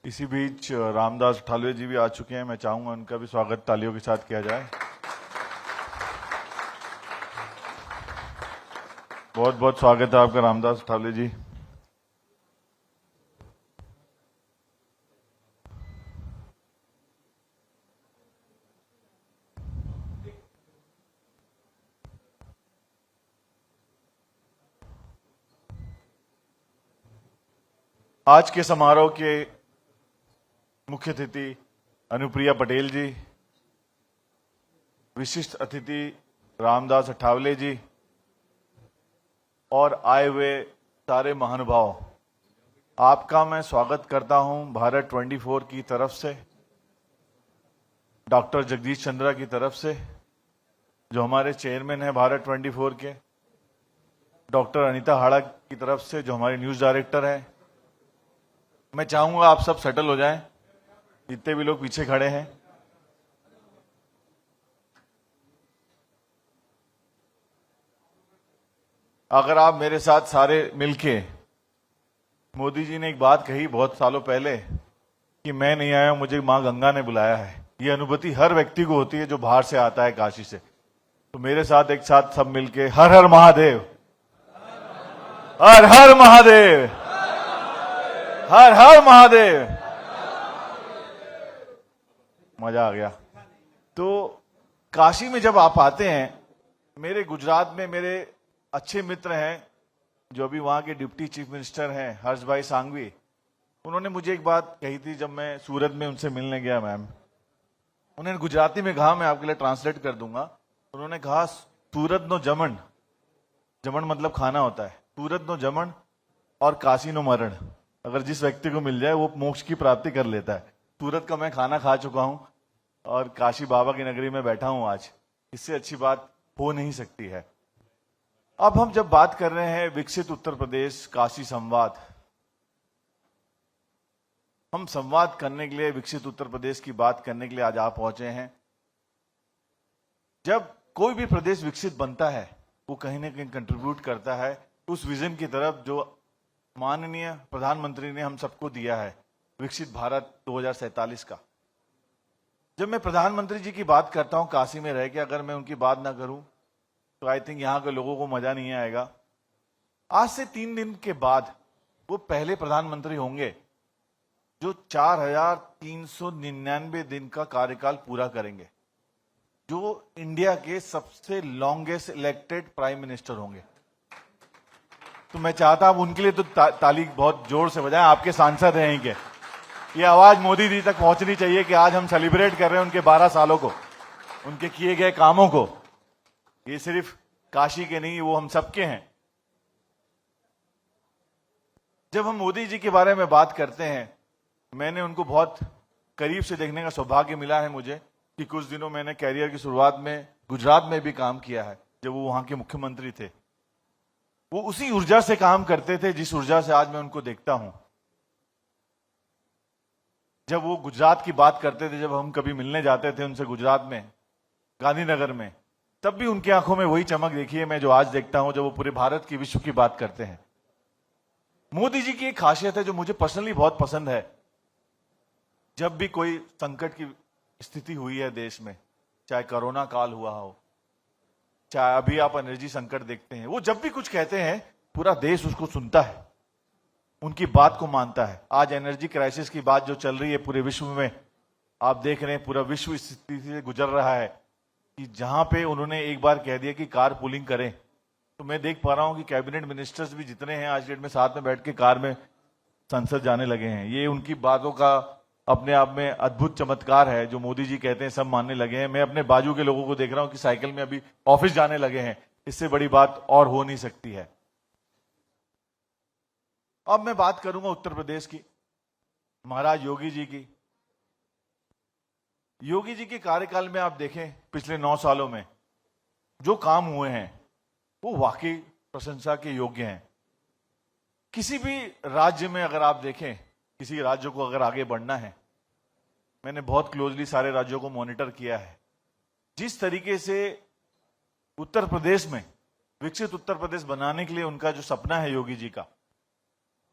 इसी बीच रामदास अठावले जी भी आ चुके हैं। मैं चाहूंगा उनका भी स्वागत तालियों के साथ किया जाए। बहुत बहुत स्वागत है आपका रामदास अठावले जी। आज के समारोह के मुख्य अतिथि अनुप्रिया पटेल जी, विशिष्ट अतिथि रामदास अठावले जी और आए हुए सारे महानुभाव, आपका मैं स्वागत करता हूं भारत 24 की तरफ से, डॉक्टर जगदीश चंद्रा की तरफ से, जो हमारे चेयरमैन हैं भारत 24 के, डॉक्टर अनीता हाड़ा की तरफ से, जो हमारी न्यूज डायरेक्टर हैं। मैं चाहूंगा आप सब सेटल हो जाएं, जितने भी लोग पीछे खड़े हैं। अगर आप मेरे साथ सारे मिलके, मोदी जी ने एक बात कही बहुत सालों पहले कि मैं नहीं आया, मुझे मां गंगा ने बुलाया है। ये अनुभूति हर व्यक्ति को होती है जो बाहर से आता है, काशी से। तो मेरे साथ एक साथ सब मिलके हर हर महादेव, हर हर महादेव, हर हर महादेव। मजा आ गया। तो काशी में जब आप आते हैं, मेरे गुजरात में मेरे अच्छे मित्र हैं जो अभी वहां के डिप्टी चीफ मिनिस्टर हैं, हर्ष भाई सांघवी। उन्होंने मुझे एक बात कही थी जब मैं सूरत में उनसे मिलने गया। मैम, उन्होंने गुजराती में कहा, मैं आपके लिए ट्रांसलेट कर दूंगा। उन्होंने कहा, सूरत नो जमन, जमन मतलब खाना होता है, सूरत नो जमन और काशी नो मरण। अगर जिस व्यक्ति को मिल जाए वो मोक्ष की प्राप्ति कर लेता है। सूरत का मैं खाना खा चुका हूं और काशी बाबा की नगरी में बैठा हूं आज। इससे अच्छी बात हो नहीं सकती है। अब हम जब बात कर रहे हैं विकसित उत्तर प्रदेश काशी संवाद, हम संवाद करने के लिए, विकसित उत्तर प्रदेश की बात करने के लिए आज आप पहुंचे हैं। जब कोई भी प्रदेश विकसित बनता है, वो कहीं ना कहीं कंट्रीब्यूट करता है उस विजन की तरफ जो माननीय प्रधानमंत्री ने हम सबको दिया है, विकसित भारत 2047 का। जब मैं प्रधानमंत्री जी की बात करता हूं काशी में रह के, अगर मैं उनकी बात ना करूं तो आई थिंक यहां के लोगों को मजा नहीं आएगा। आज से 3 दिन के बाद वो पहले प्रधानमंत्री होंगे जो 4399 दिन का कार्यकाल पूरा करेंगे, जो इंडिया के सबसे लॉन्गेस्ट इलेक्टेड प्राइम मिनिस्टर होंगे। तो मैं चाहता हूं उनके लिए तो ताली बहुत जोर से बजाएं। आपके सांसद हैं इनके, ये आवाज मोदी जी तक पहुंचनी चाहिए कि आज हम सेलिब्रेट कर रहे हैं उनके 12 सालों को, उनके किए गए कामों को। ये सिर्फ काशी के नहीं, वो हम सबके हैं। जब हम मोदी जी के बारे में बात करते हैं, मैंने उनको बहुत करीब से देखने का सौभाग्य मिला है मुझे, कि कुछ दिनों मैंने कैरियर की शुरुआत में गुजरात में भी काम किया है। जब वो वहां के मुख्यमंत्री थे, वो उसी ऊर्जा से काम करते थे जिस ऊर्जा से आज मैं उनको देखता हूं। जब वो गुजरात की बात करते थे, जब हम कभी मिलने जाते थे उनसे गुजरात में, गांधीनगर में, तब भी उनकी आंखों में वही चमक देखी है मैं जो आज देखता हूं जब वो पूरे भारत की, विश्व की बात करते हैं। मोदी जी की एक खासियत है जो मुझे पर्सनली बहुत पसंद है। जब भी कोई संकट की स्थिति हुई है देश में, चाहे कोरोना काल हुआ हो, चाहे अभी आप एनर्जी संकट देखते हैं, वो जब भी कुछ कहते हैं पूरा देश उसको सुनता है, उनकी बात को मानता है। आज एनर्जी क्राइसिस की बात जो चल रही है पूरे विश्व में, आप देख रहे हैं पूरा विश्व इस स्थिति से गुजर रहा है कि जहां पे उन्होंने एक बार कह दिया कि कार पूलिंग करें, तो मैं देख पा रहा हूं कि कैबिनेट मिनिस्टर्स भी जितने हैं आज डेट में साथ में बैठ के कार में संसद जाने लगे हैं। ये उनकी बातों का अपने आप में अद्भुत चमत्कार है। जो मोदी जी कहते हैं सब मानने लगे हैं। मैं अपने बाजू के लोगों को देख रहा हूं कि साइकिल में अभी ऑफिस जाने लगे हैं। इससे बड़ी बात और हो नहीं सकती है। अब मैं बात करूंगा उत्तर प्रदेश की, महाराज योगी जी की। योगी जी के कार्यकाल में आप देखें, पिछले 9 सालों में जो काम हुए हैं वो वाकई प्रशंसा के योग्य हैं। किसी भी राज्य में अगर आप देखें, किसी राज्य को अगर आगे बढ़ना है, मैंने बहुत क्लोजली सारे राज्यों को मॉनिटर किया है, जिस तरीके से उत्तर प्रदेश में विकसित उत्तर प्रदेश बनाने के लिए उनका जो सपना है योगी जी का,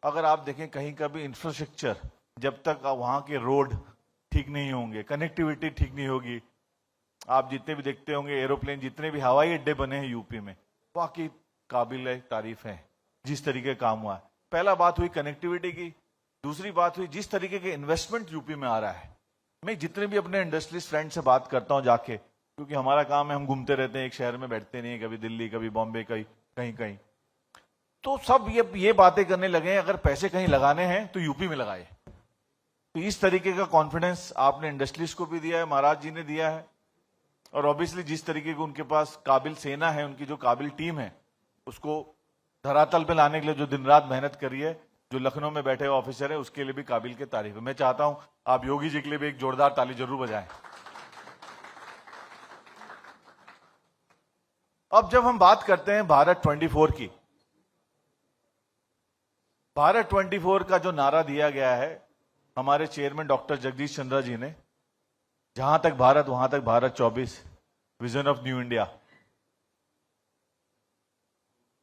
अगर आप देखें कहीं का भी इंफ्रास्ट्रक्चर जब तक वहां के रोड ठीक नहीं होंगे, कनेक्टिविटी ठीक नहीं होगी, आप जितने भी देखते होंगे एरोप्लेन, जितने भी हवाई अड्डे बने हैं यूपी में, वाकई काबिल तारीफ है जिस तरीके का काम हुआ है। पहला बात हुई कनेक्टिविटी की, दूसरी बात हुई जिस तरीके के इन्वेस्टमेंट यूपी में आ रहा है। मैं जितने भी अपने इंडस्ट्रियलिस्ट फ्रेंड से बात करता हूं जाके, क्योंकि हमारा काम है, हम घूमते रहते हैं, एक शहर में बैठते नहीं है, कभी दिल्ली, कभी बॉम्बे, कहीं कहीं, तो सब ये बातें करने लगे हैं, अगर पैसे कहीं लगाने हैं तो यूपी में लगाए। तो इस तरीके का कॉन्फिडेंस आपने इंडस्ट्रियलिस्ट को भी दिया है, महाराज जी ने दिया है, और ऑब्वियसली जिस तरीके की उनके पास काबिल सेना है, उनकी जो काबिल टीम है, उसको धरातल पे लाने के लिए जो दिन रात मेहनत करी है, जो लखनऊ में बैठे हुए ऑफिसर है, उसके लिए भी काबिल की तारीफ है। मैं चाहता हूं आप योगी जी के लिए भी एक जोरदार ताली जरूर बजाएं। अब जब हम बात करते हैं भारत 24 की, भारत 24 का जो नारा दिया गया है हमारे चेयरमैन डॉक्टर जगदीश चंद्रा जी ने, जहां तक भारत वहां तक Bharat 24, vision of new India,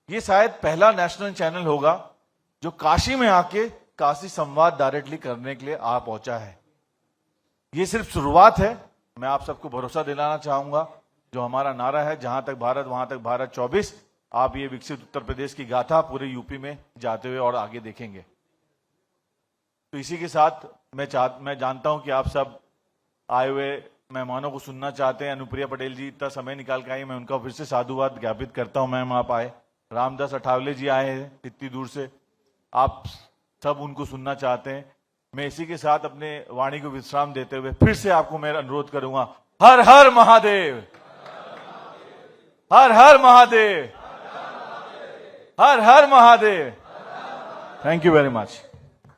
ये शायद पहला नेशनल चैनल होगा जो काशी में आके काशी संवाद डायरेक्टली करने के लिए आ पहुंचा है। ये सिर्फ शुरुआत है। मैं आप सबको भरोसा दिलाना चाहूंगा, जो हमारा नारा है, जहां तक भारत वहां तक भारत 24, आप ये विकसित उत्तर प्रदेश की गाथा पूरे यूपी में जाते हुए और आगे देखेंगे। तो इसी के साथ मैं जानता हूं कि आप सब आए हुए मेहमानों को सुनना चाहते हैं। अनुप्रिया पटेल जी इतना समय निकाल के आई, मैं उनका फिर से साधुवाद ज्ञापित करता हूं। मैम आप आए, रामदास अठावले जी आए हैं इतनी दूर से, आप सब उनको सुनना चाहते हैं। मैं इसी के साथ अपने वाणी को विश्राम देते हुए फिर से आपको मैं अनुरोध करूंगा, हर हर महादेव, हर हर महादेव, हर हर Mahadev. Thank you very much.